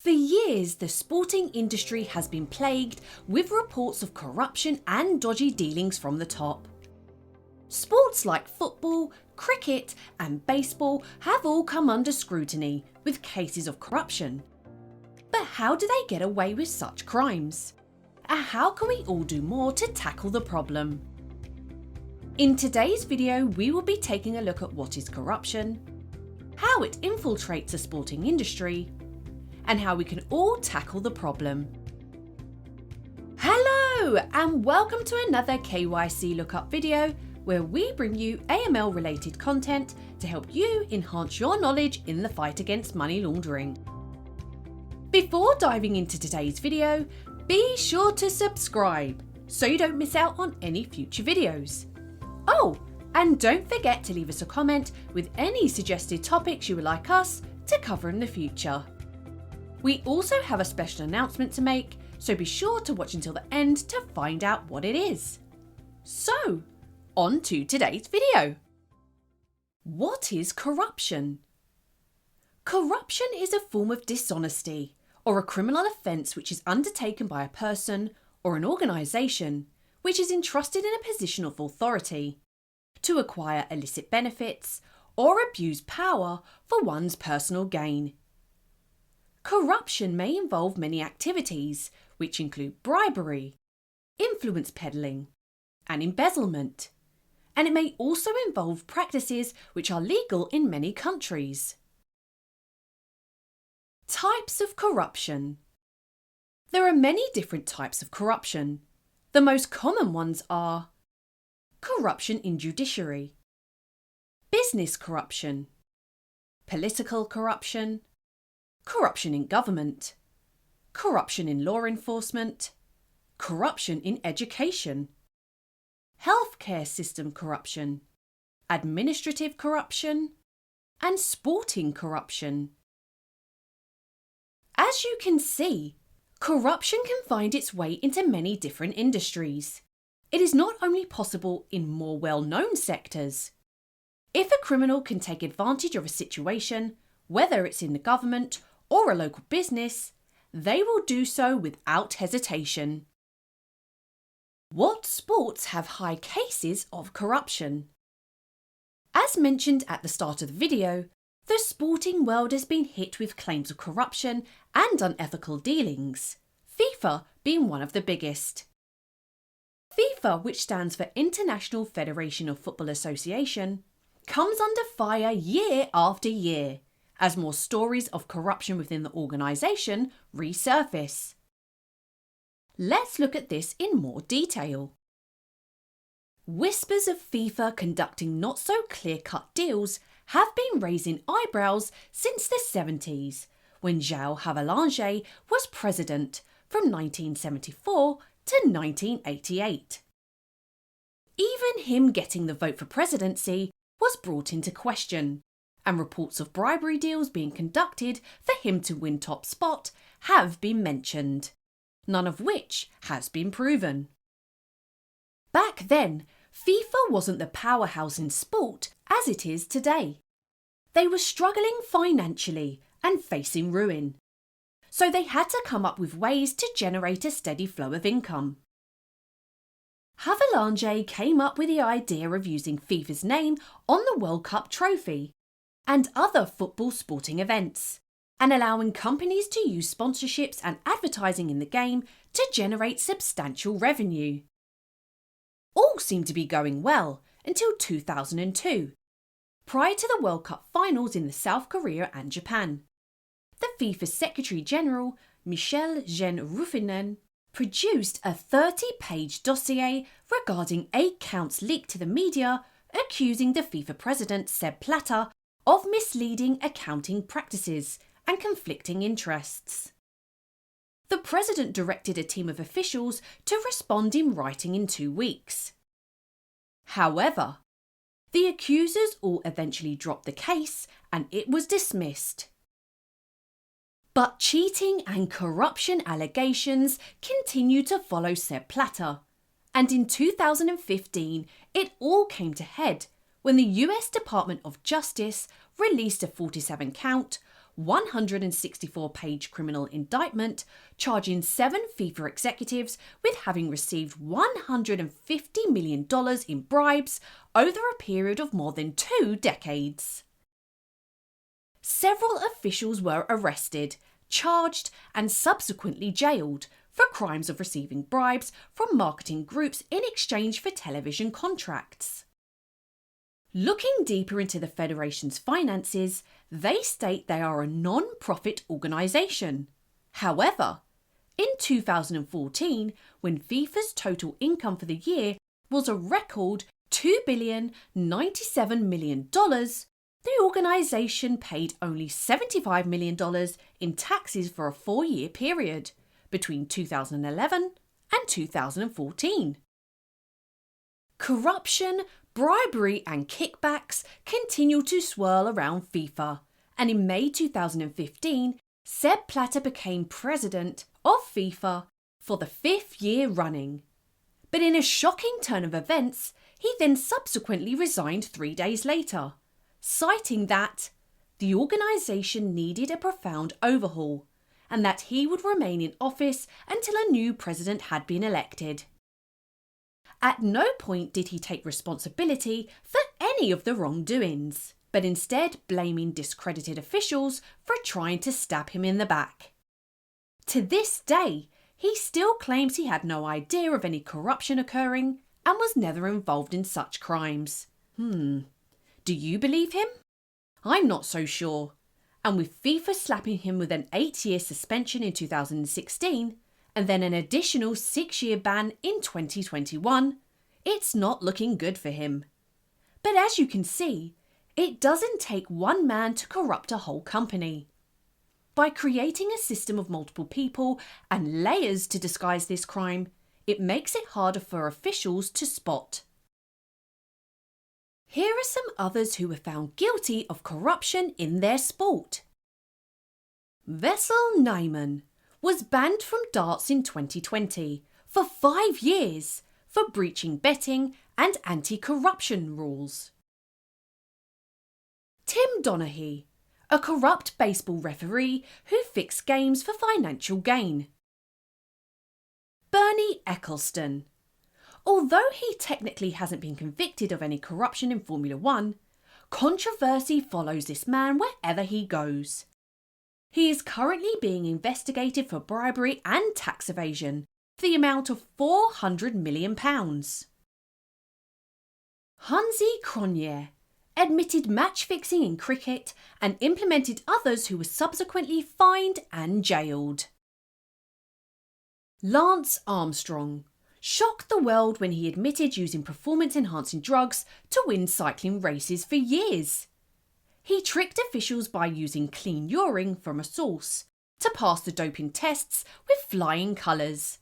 For years, the sporting industry has been plagued with reports of corruption and dodgy dealings from the top. Sports like football, cricket and baseball have all come under scrutiny with cases of corruption. But how do they get away with such crimes? And how can we all do more to tackle the problem? In today's video, we will be taking a look at what is corruption, how it infiltrates the sporting industry, and how we can all tackle the problem. Hello and welcome to another KYC Lookup video where we bring you AML related content to help you enhance your knowledge in the fight against money laundering. Before diving into today's video, be sure to subscribe so you don't miss out on any future videos. Oh, and don't forget to leave us a comment with any suggested topics you would like us to cover in the future. We also have a special announcement to make, so be sure to watch until the end to find out what it is. So, on to today's video. What is corruption? Corruption is a form of dishonesty or a criminal offence which is undertaken by a person or an organisation which is entrusted in a position of authority to acquire illicit benefits or abuse power for one's personal gain. Corruption may involve many activities, which include bribery, influence peddling, and embezzlement, and it may also involve practices which are legal in many countries. Types of corruption. There are many different types of corruption. The most common ones are corruption in judiciary, business corruption, political corruption, corruption in government, corruption in law enforcement, corruption in education, healthcare system corruption, administrative corruption, and sporting corruption. As you can see, corruption can find its way into many different industries. It is not only possible in more well-known sectors. If a criminal can take advantage of a situation, whether it's in the government or a local business, they will do so without hesitation. What sports have high cases of corruption? As mentioned at the start of the video, the sporting world has been hit with claims of corruption and unethical dealings, FIFA being one of the biggest. FIFA, which stands for International Federation of Football Association, comes under fire year after year as more stories of corruption within the organisation resurface. Let's look at this in more detail. Whispers of FIFA conducting not so clear-cut deals have been raising eyebrows since the 70s, when João Havelange was president from 1974 to 1988. Even him getting the vote for presidency was brought into question, and reports of bribery deals being conducted for him to win top spot have been mentioned, none of which has been proven. Back then, FIFA wasn't the powerhouse in sport as it is today. They were struggling financially and facing ruin, so they had to come up with ways to generate a steady flow of income. Havelange came up with the idea of using FIFA's name on the World Cup trophy and other football sporting events, and allowing companies to use sponsorships and advertising in the game to generate substantial revenue. All seemed to be going well until 2002, prior to the World Cup finals in South Korea and Japan. The FIFA Secretary General, Michel Jean Ruffinen, produced a 30-page dossier regarding 8 counts leaked to the media accusing the FIFA president Sepp Blatter of misleading accounting practices and conflicting interests. The president directed a team of officials to respond in writing in 2 weeks. However, the accusers all eventually dropped the case and it was dismissed. But cheating and corruption allegations continued to follow Sepp Blatter, and in 2015 it all came to head when the US Department of Justice released a 47-count, 164-page criminal indictment charging 7 FIFA executives with having received $150 million in bribes over a period of more than 2 decades. Several officials were arrested, charged and subsequently jailed for crimes of receiving bribes from marketing groups in exchange for television contracts. Looking deeper into the Federation's finances, they state they are a non-profit organisation. However, in 2014, when FIFA's total income for the year was a record $2,097 million, the organisation paid only $75 million in taxes for a 4-year period between 2011 and 2014. Corruption, bribery and kickbacks continue to swirl around FIFA, and in May 2015, Sepp Blatter became president of FIFA for the 5th year running. But in a shocking turn of events, he then subsequently resigned 3 days later, citing that the organisation needed a profound overhaul and that he would remain in office until a new president had been elected. At no point did he take responsibility for any of the wrongdoings, but instead blaming discredited officials for trying to stab him in the back. To this day, he still claims he had no idea of any corruption occurring and was never involved in such crimes. Do you believe him? I'm not so sure. And with FIFA slapping him with an 8-year suspension in 2016, and then an additional 6-year ban in 2021, it's not looking good for him. But as you can see, it doesn't take one man to corrupt a whole company. By creating a system of multiple people and layers to disguise this crime, it makes it harder for officials to spot. Here are some others who were found guilty of corruption in their sport. Wessel Nijman was banned from darts in 2020 for 5 years for breaching betting and anti-corruption rules. Tim Donaghy, a corrupt baseball referee who fixed games for financial gain. Bernie Ecclestone. Although he technically hasn't been convicted of any corruption in Formula 1, controversy follows this man wherever he goes. He is currently being investigated for bribery and tax evasion for the amount of £400 million. Hansi Cronje admitted match fixing in cricket and implemented others who were subsequently fined and jailed. Lance Armstrong shocked the world when he admitted using performance-enhancing drugs to win cycling races for years. He tricked officials by using clean urine from a source to pass the doping tests with flying colours.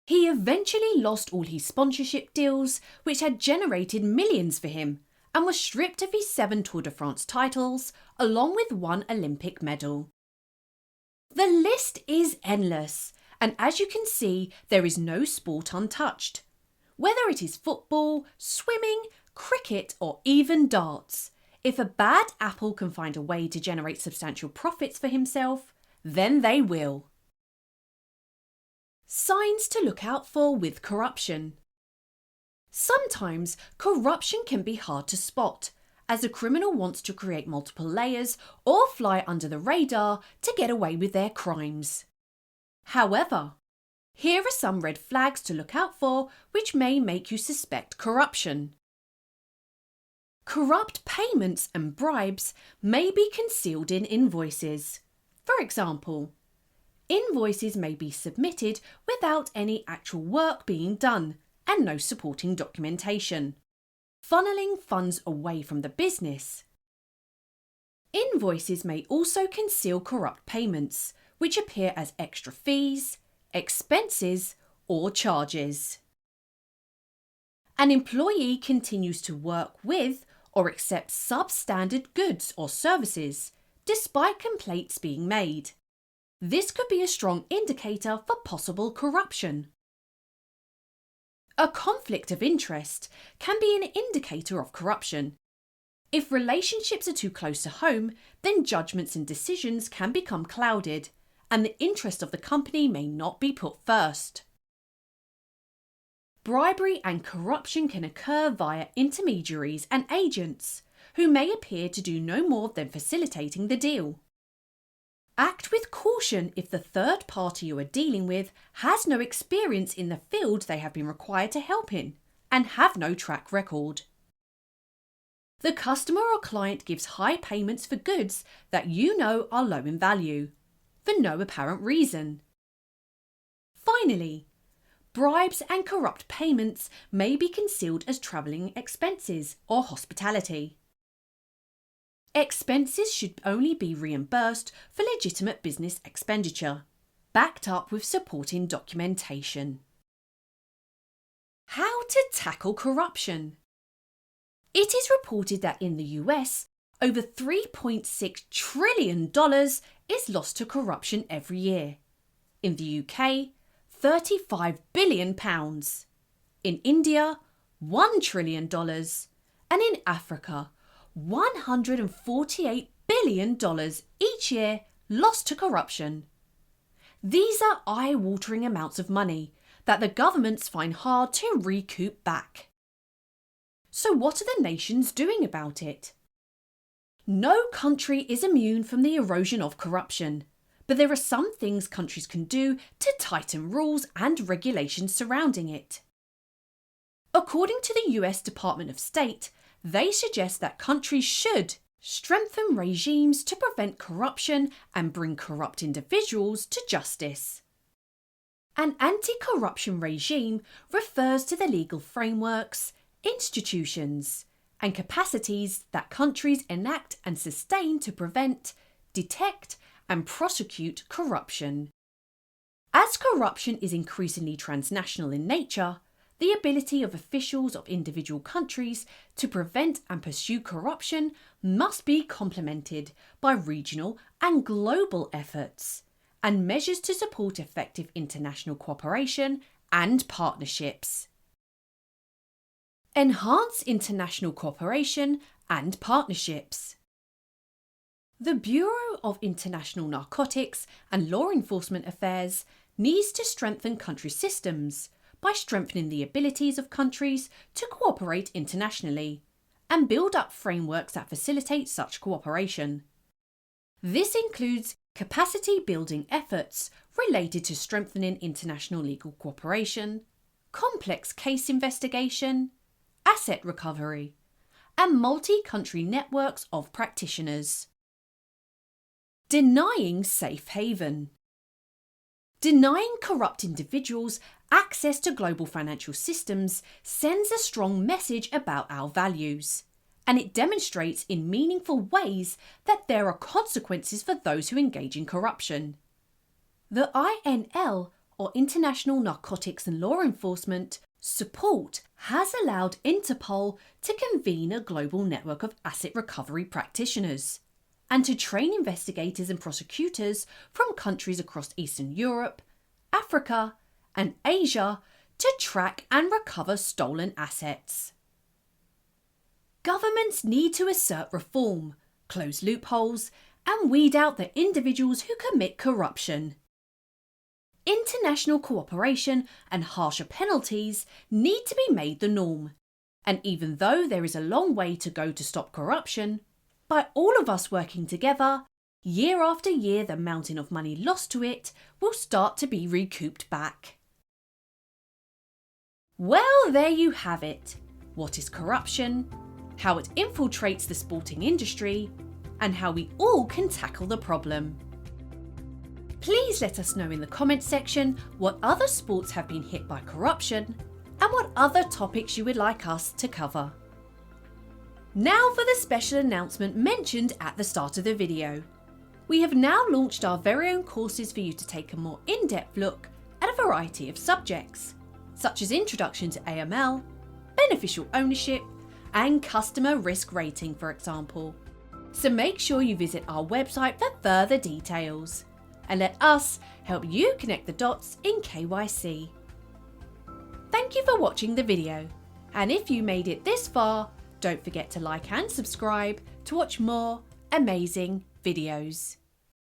He eventually lost all his sponsorship deals, which had generated millions for him, and was stripped of his 7 Tour de France titles, along with 1 Olympic medal. The list is endless, and as you can see, there is no sport untouched. Whether it is football, swimming, cricket, or even darts, if a bad apple can find a way to generate substantial profits for himself, then they will. Signs to look out for with corruption. Sometimes corruption can be hard to spot, as a criminal wants to create multiple layers or fly under the radar to get away with their crimes. However, here are some red flags to look out for which may make you suspect corruption. Corrupt payments and bribes may be concealed in invoices. For example, invoices may be submitted without any actual work being done and no supporting documentation, funneling funds away from the business. Invoices may also conceal corrupt payments, which appear as extra fees, expenses, or charges. An employee continues to work with or accept substandard goods or services, despite complaints being made. This could be a strong indicator for possible corruption. A conflict of interest can be an indicator of corruption. If relationships are too close to home, then judgments and decisions can become clouded, and the interest of the company may not be put first. Bribery and corruption can occur via intermediaries and agents, who may appear to do no more than facilitating the deal. Act with caution if the third party you are dealing with has no experience in the field they have been required to help in and have no track record. The customer or client gives high payments for goods that you know are low in value, for no apparent reason. Finally, bribes and corrupt payments may be concealed as travelling expenses or hospitality. Expenses should only be reimbursed for legitimate business expenditure, backed up with supporting documentation. How to tackle corruption? It is reported that in the US, over $3.6 trillion is lost to corruption every year. In the UK, £35 billion. In India, $1 trillion. And in Africa, $148 billion each year lost to corruption. These are eye-watering amounts of money that the governments find hard to recoup back. So what are the nations doing about it? No country is immune from the erosion of corruption, but there are some things countries can do to tighten rules and regulations surrounding it. According to the US Department of State, they suggest that countries should strengthen regimes to prevent corruption and bring corrupt individuals to justice. An anti-corruption regime refers to the legal frameworks, institutions, and capacities that countries enact and sustain to prevent, detect, and prosecute corruption. As corruption is increasingly transnational in nature, the ability of officials of individual countries to prevent and pursue corruption must be complemented by regional and global efforts and measures to support effective international cooperation and partnerships. Enhance international cooperation and partnerships. The Bureau of International Narcotics and Law Enforcement Affairs needs to strengthen country systems by strengthening the abilities of countries to cooperate internationally and build up frameworks that facilitate such cooperation. This includes capacity building efforts related to strengthening international legal cooperation, complex case investigation, asset recovery, and multi-country networks of practitioners. Denying safe haven. Denying corrupt individuals access to global financial systems sends a strong message about our values, and it demonstrates in meaningful ways that there are consequences for those who engage in corruption. The INL, or International Narcotics and Law Enforcement, support has allowed Interpol to convene a global network of asset recovery practitioners and to train investigators and prosecutors from countries across Eastern Europe, Africa, and Asia to track and recover stolen assets. Governments need to assert reform, close loopholes, and weed out the individuals who commit corruption. International cooperation and harsher penalties need to be made the norm, and even though there is a long way to go to stop corruption, by all of us working together, year after year the mountain of money lost to it will start to be recouped back. Well, there you have it. What is corruption, how it infiltrates the sporting industry, and how we all can tackle the problem. Please let us know in the comments section what other sports have been hit by corruption and what other topics you would like us to cover. Now for the special announcement mentioned at the start of the video. We have now launched our very own courses for you to take a more in-depth look at a variety of subjects, such as Introduction to AML, Beneficial Ownership, and Customer Risk Rating, for example. So make sure you visit our website for further details, and let us help you connect the dots in KYC. Thank you for watching the video, and if you made it this far, Don't forget to like and subscribe to watch more amazing videos.